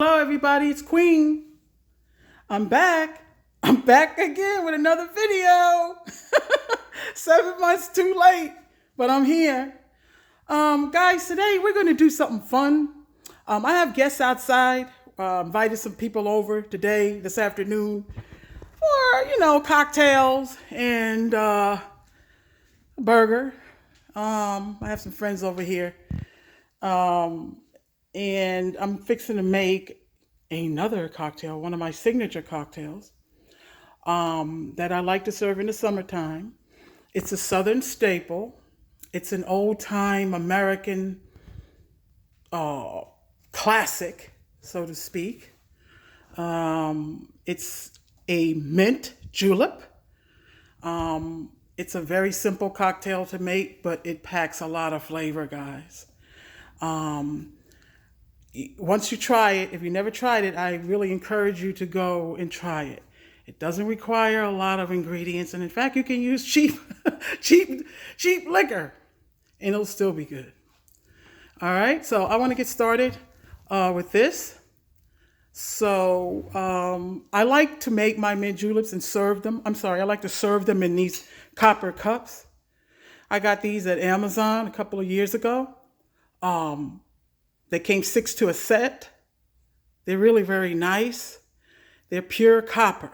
Hello, everybody. It's Queen. I'm back. I'm back again with another video. 7 months too late, but I'm here. Guys, today we're going to do something fun. I have guests outside. Invited some people over today, this afternoon, for cocktails and burger. I have some friends over here. And I'm fixing to make another cocktail, one of my signature cocktails that I like to serve in the summertime. It's a Southern staple. It's an old-time American classic, so to speak. It's a mint julep. It's a very simple cocktail to make, but it packs a lot of flavor, guys. Once you try it, if you never tried it, I really encourage you to go and try it. It doesn't require a lot of ingredients, and in fact, you can use cheap, cheap liquor, and it'll still be good. All right, so I want to get started with this. So I like to make my mint juleps and serve them. I like to serve them in these copper cups. I got these at Amazon a couple of years ago. They came 6 to a set. They're really very nice. They're pure copper.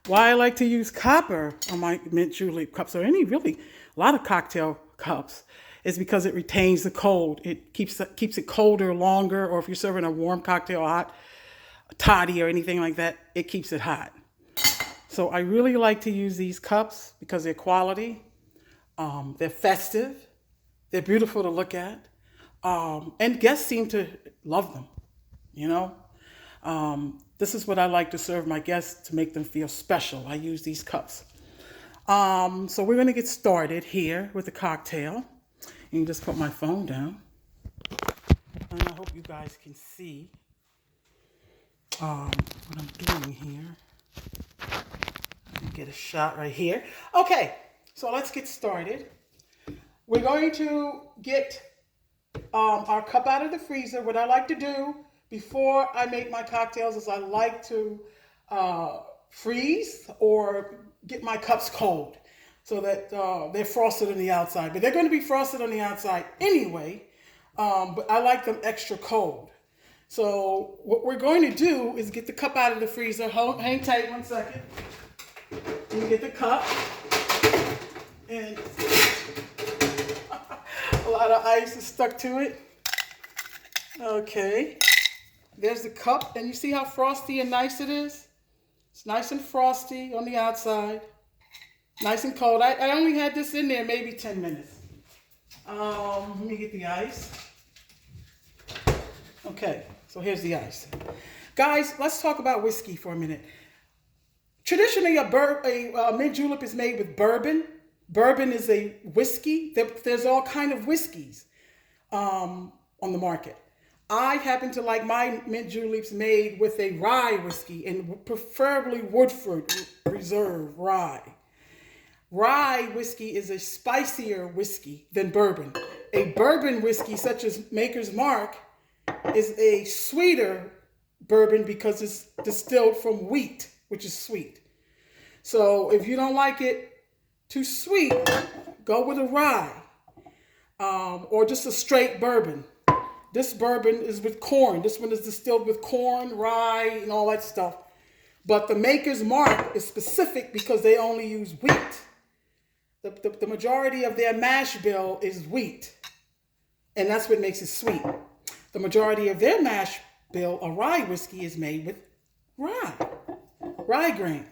Why I like to use copper on my mint julep cups, or a lot of cocktail cups, is because it retains the cold. It keeps it colder longer, or if you're serving a warm cocktail, hot, a toddy or anything like that, it keeps it hot. So I really like to use these cups because they're quality. They're festive. They're beautiful to look at. And guests seem to love them, This is what I like to serve my guests to make them feel special. I use these cups. So we're going to get started here with the cocktail. You can just put my phone down. And I hope you guys can see what I'm doing here. Let me get a shot right here. Okay, so let's get started. We're going to get our cup out of the freezer. What I like to do before I make my cocktails is I like to freeze or get my cups cold so that they're frosted on the outside. But they're going to be frosted on the outside anyway, but I like them extra cold. So what we're going to do is get the cup out of the freezer. Hang tight 1 second. Let me get the cup. And a lot of ice is stuck to it. Okay. There's the cup, and you see how frosty and nice it is? It's nice and frosty on the outside. Nice and cold. I only had this in there maybe 10 minutes. Let me get the ice. Okay, so here's the ice. Guys, let's talk about whiskey for a minute. Traditionally, a mint julep is made with bourbon. Bourbon is a whiskey. There's all kind of whiskeys on the market. I happen to like my mint juleps made with a rye whiskey, and preferably Woodford Reserve rye. Rye whiskey is a spicier whiskey than bourbon. A bourbon whiskey, such as Maker's Mark, is a sweeter bourbon because it's distilled from wheat, which is sweet. So if you don't like it too sweet, go with a rye or just a straight bourbon. This bourbon is with corn. This one is distilled with corn, rye, and all that stuff. But the Maker's Mark is specific because they only use wheat. The majority of their mash bill is wheat, and that's what makes it sweet. The majority of their mash bill, a rye whiskey, is made with rye grain.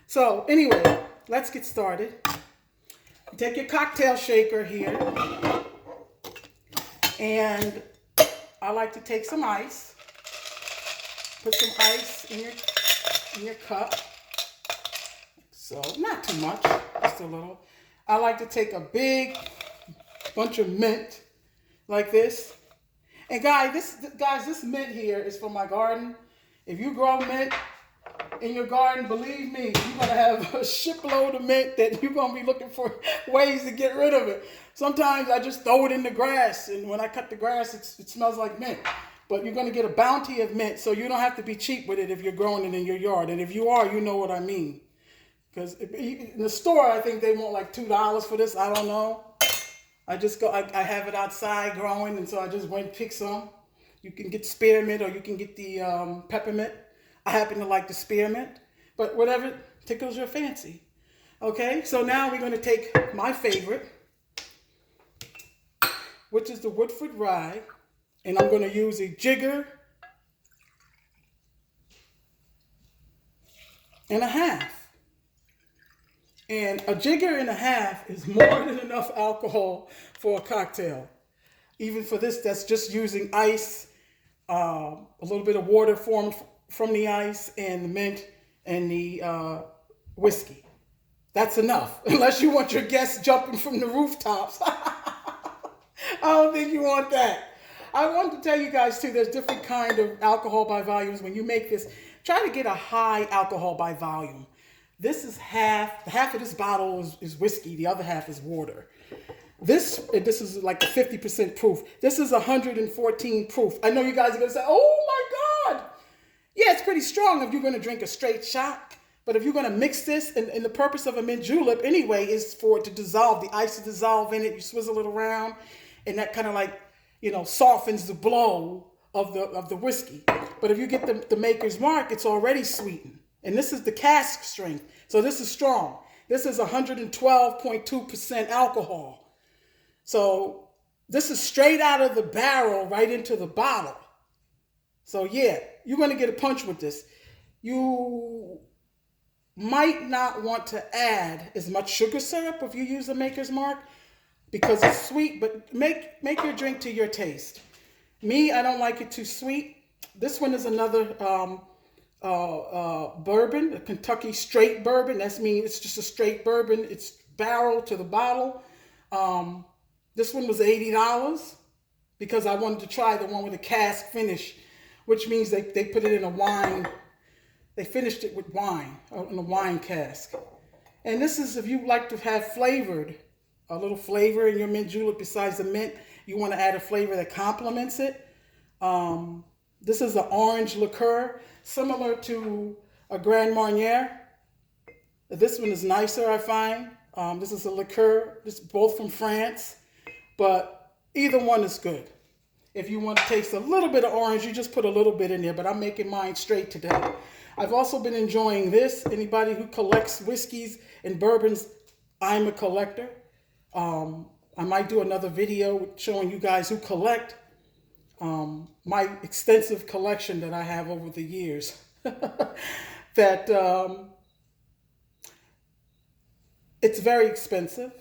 So anyway, let's get started. You take your cocktail shaker here, and I like to take some ice. Put some ice in your cup. So not too much, just a little. I like to take a big bunch of mint like this. And guys, this mint here is from my garden. If you grow mint in your garden, believe me, you're going to have a shipload of mint that you're going to be looking for ways to get rid of it. Sometimes I just throw it in the grass, and when I cut the grass, it smells like mint. But you're going to get a bounty of mint, so you don't have to be cheap with it if you're growing it in your yard. And if you are, you know what I mean. Because in the store, I think they want like $2 for this. I don't know. I just go, I have it outside growing, and so I just went and picked some. You can get spearmint or you can get the peppermint. I happen to like the spearmint, but whatever tickles your fancy. Okay, so now we're going to take my favorite, which is the Woodford Rye, and I'm going to use a jigger and a half. And a jigger and a half is more than enough alcohol for a cocktail. Even for this, that's just using ice, a little bit of water formed from the ice, and the mint and the whiskey. That's enough, unless you want your guests jumping from the rooftops. I don't think you want that. I want to tell you guys too, there's different kind of alcohol by volumes. When you make this, try to get a high alcohol by volume. This is half of this bottle is whiskey, the other half is water. This is like 50% proof. This is 114 proof. I know you guys are gonna say, oh my God. Yeah, it's pretty strong if you're gonna drink a straight shot. But if you're gonna mix this, and the purpose of a mint julep anyway is for it to dissolve, the ice to dissolve in it, you swizzle it around, and that kind of like, softens the blow of the whiskey. But if you get the Maker's Mark, it's already sweetened. And this is the cask strength. So this is strong. This is 112.2% alcohol. So this is straight out of the barrel right into the bottle. So yeah, you're going to get a punch with this. You might not want to add as much sugar syrup if you use the Maker's Mark because it's sweet, but make your drink to your taste. Me, I don't like it too sweet. This one is another bourbon, a Kentucky straight bourbon. That means it's just a straight bourbon. It's barrel to the bottle. This one was $80 because I wanted to try the one with a cask finish, which means they put it in a wine. They finished it with wine, in a wine cask. And this is if you like to have a little flavor in your mint julep besides the mint. You want to add a flavor that complements it. This is an orange liqueur, similar to a Grand Marnier. This one is nicer, I find. This is a liqueur. This is both from France, but either one is good. If you want to taste a little bit of orange, you just put a little bit in there, but I'm making mine straight today. I've also been enjoying this. Anybody who collects whiskeys and bourbons, I'm a collector. I might do another video showing you guys who collect my extensive collection that I have over the years. That it's very expensive,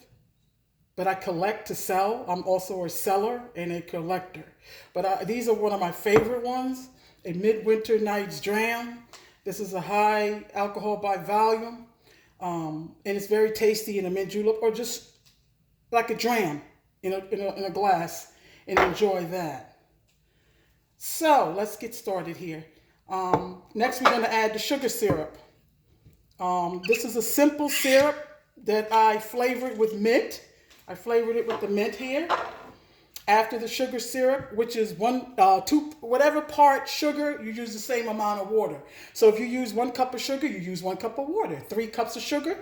but I collect to sell. I'm also a seller and a collector. But these are one of my favorite ones, a Midwinter Night's Dram. This is a high alcohol by volume, and it's very tasty in a mint julep, or just like a dram in a glass, and enjoy that. So let's get started here. Next, we're going to add the sugar syrup. This is a simple syrup that I flavored with mint. I flavored it with the mint here. After the sugar syrup, which is whatever part sugar, you use the same amount of water. So if you use 1 cup of sugar, you use 1 cup of water. 3 cups of sugar,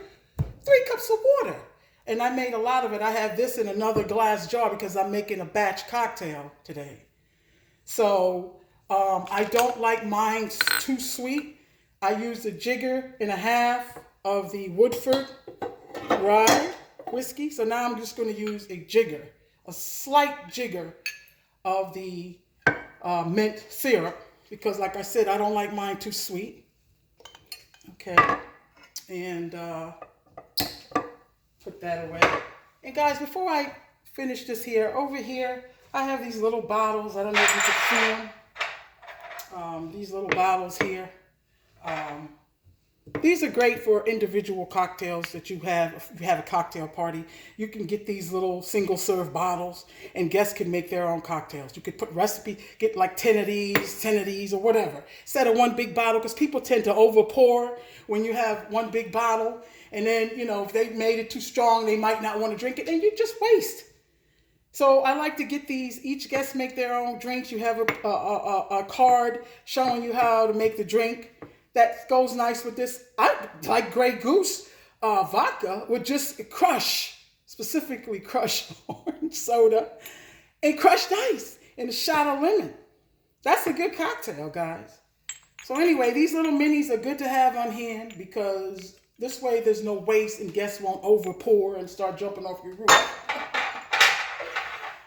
3 cups of water. And I made a lot of it. I have this in another glass jar because I'm making a batch cocktail today. So I don't like mine too sweet. I used a jigger and a half of the Woodford Rye whiskey. So now I'm just going to use a jigger, a slight jigger of the mint syrup, because like I said, I don't like mine too sweet. Okay, and put that away. And guys, before I finish this here, over here, I have these little bottles. I don't know if you can see them. These little bottles here. These are great for individual cocktails that you have. If you have a cocktail party, you can get these little single serve bottles and guests can make their own cocktails. You could put get like 10 of these or whatever. Instead of one big bottle, because people tend to over pour when you have one big bottle. And then, if they made it too strong, they might not want to drink it. And you just waste. So I like to get these, each guest make their own drinks. You have a card showing you how to make the drink. That goes nice with this. I like Grey Goose vodka with just specifically crushed orange soda and crushed ice and a shot of lemon. That's a good cocktail, guys. So anyway, these little minis are good to have on hand because this way there's no waste and guests won't over pour and start jumping off your roof.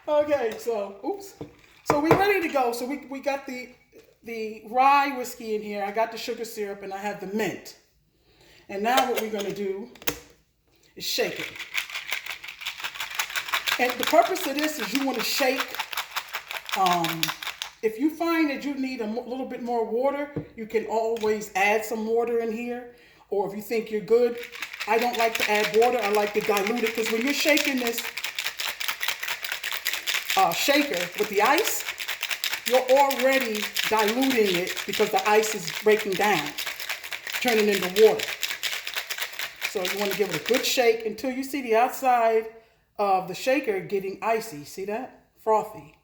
Okay, so, oops. So we're ready to go. So we got the rye whiskey in here. I got the sugar syrup and I have the mint. And now what we're going to do is shake it. And the purpose of this is you want to shake. If you find that you need a little bit more water, you can always add some water in here. Or if you think you're good, I don't like to add water. I like to dilute it because when you're shaking this shaker with the ice, you're already diluting it because the ice is breaking down, turning into water. So you want to give it a good shake until you see the outside of the shaker getting icy. See that? Frosty.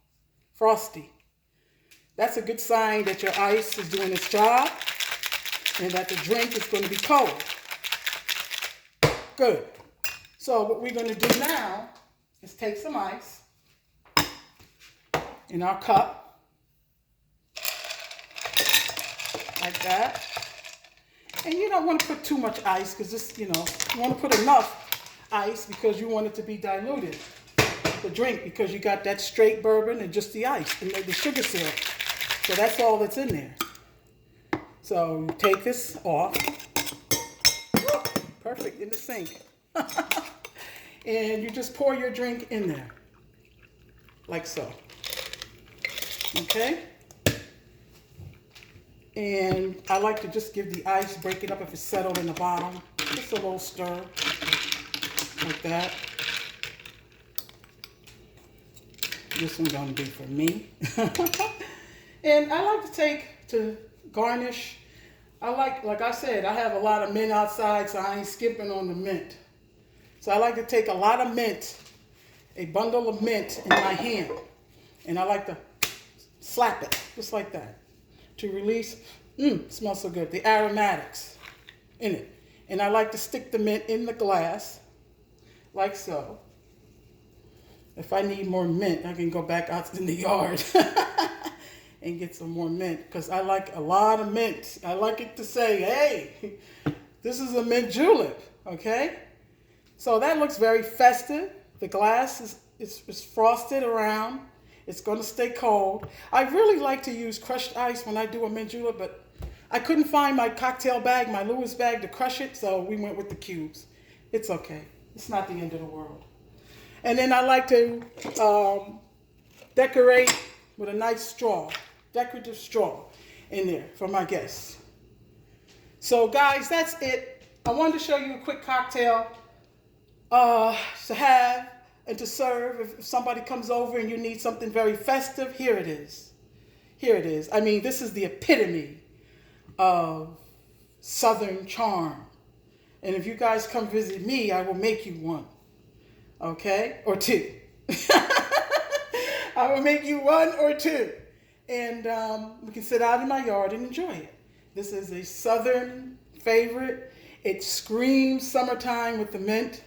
That's a good sign that your ice is doing its job and that the drink is going to be cold. Good. So what we're going to do now is take some ice in our cup, like that. And you don't want to put too much ice because this, you want to put enough ice because you want it to be diluted, the drink, because you got that straight bourbon and just the ice and the sugar syrup. So that's all that's in there. So you take this off. Perfect, in the sink. And you just pour your drink in there, like so. Okay? And I like to just give the ice, break it up if it's settled in the bottom. Just a little stir, like that. This one's gonna be for me. And I like to take to garnish. Like I said, I have a lot of mint outside, so I ain't skipping on the mint. So I like to take a lot of mint, a bundle of mint in my hand. And I like to slap it, just like that, to release, smells so good, the aromatics in it. And I like to stick the mint in the glass, like so. If I need more mint, I can go back out in the yard and get some more mint, because I like a lot of mint. I like it to say, hey, this is a mint julep, okay? So that looks very festive. The glass is frosted around. It's going to stay cold. I really like to use crushed ice when I do a mint julep, but I couldn't find my cocktail bag, my Lewis bag, to crush it, so we went with the cubes. It's okay. It's not the end of the world. And then I like to decorate with a nice straw, decorative straw in there for my guests. So guys, that's it. I wanted to show you a quick cocktail to have and to serve if somebody comes over and you need something very festive. Here it is. Here it is. I mean, this is the epitome of Southern charm. And if you guys come visit me, I will make you one. Okay? Or two. I will make you one or two. And we can sit out in my yard and enjoy it. This is a Southern favorite. It screams summertime with the mint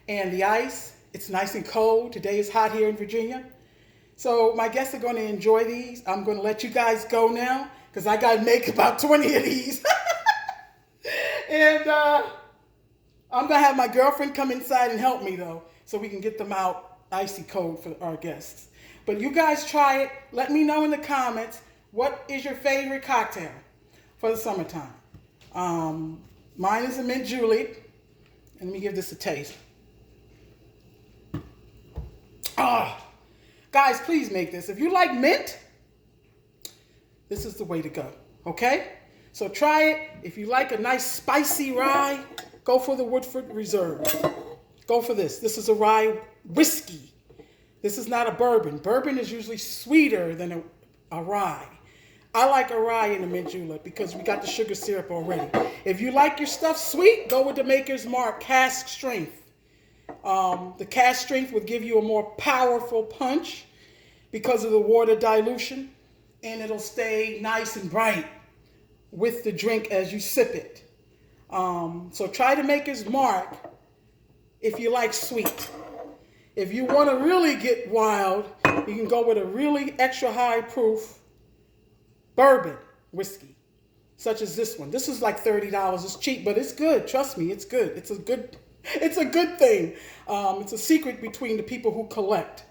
and the ice. It's nice and cold. Today is hot here in Virginia. So my guests are going to enjoy these. I'm going to let you guys go now because I got to make about 20 of these. And I'm going to have my girlfriend come inside and help me, though, so we can get them out icy cold for our guests. But you guys try it. Let me know in the comments, what is your favorite cocktail for the summertime? Mine is a mint julep. And let me give this a taste. Guys, please make this. If you like mint, this is the way to go, okay? So try it. If you like a nice spicy rye, go for the Woodford Reserve. Go for this. This is a rye whiskey. This is not a bourbon. Bourbon is usually sweeter than a rye. I like a rye in a mint julep because we got the sugar syrup already. If you like your stuff sweet, go with the Maker's Mark cask strength. The cast strength would give you a more powerful punch because of the water dilution, and it'll stay nice and bright with the drink as you sip it. So try to Maker's Mark if you like sweet. If you want to really get wild, you can go with a really extra high proof bourbon whiskey, such as this one. This is like $30. It's cheap, but it's good. Trust me, it's good. It's a good thing. It's a secret between the people who collect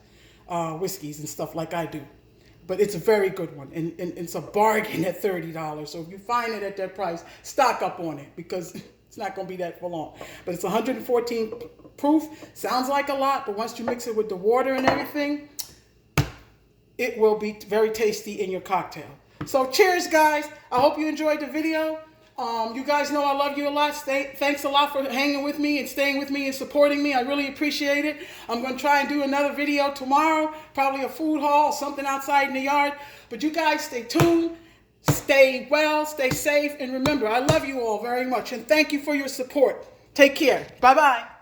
whiskeys and stuff like I do. But it's a very good one, and it's a bargain at $30. So if you find it at that price, stock up on it, because it's not going to be that for long. But it's 114 proof. Sounds like a lot, but once you mix it with the water and everything, it will be very tasty in your cocktail. So cheers, guys. I hope you enjoyed the video. You guys know I love you a lot. Thanks a lot for hanging with me and staying with me and supporting me. I really appreciate it. I'm going to try and do another video tomorrow, probably a food haul, something outside in the yard. But you guys stay tuned, stay well, stay safe, and remember, I love you all very much, and thank you for your support. Take care. Bye-bye.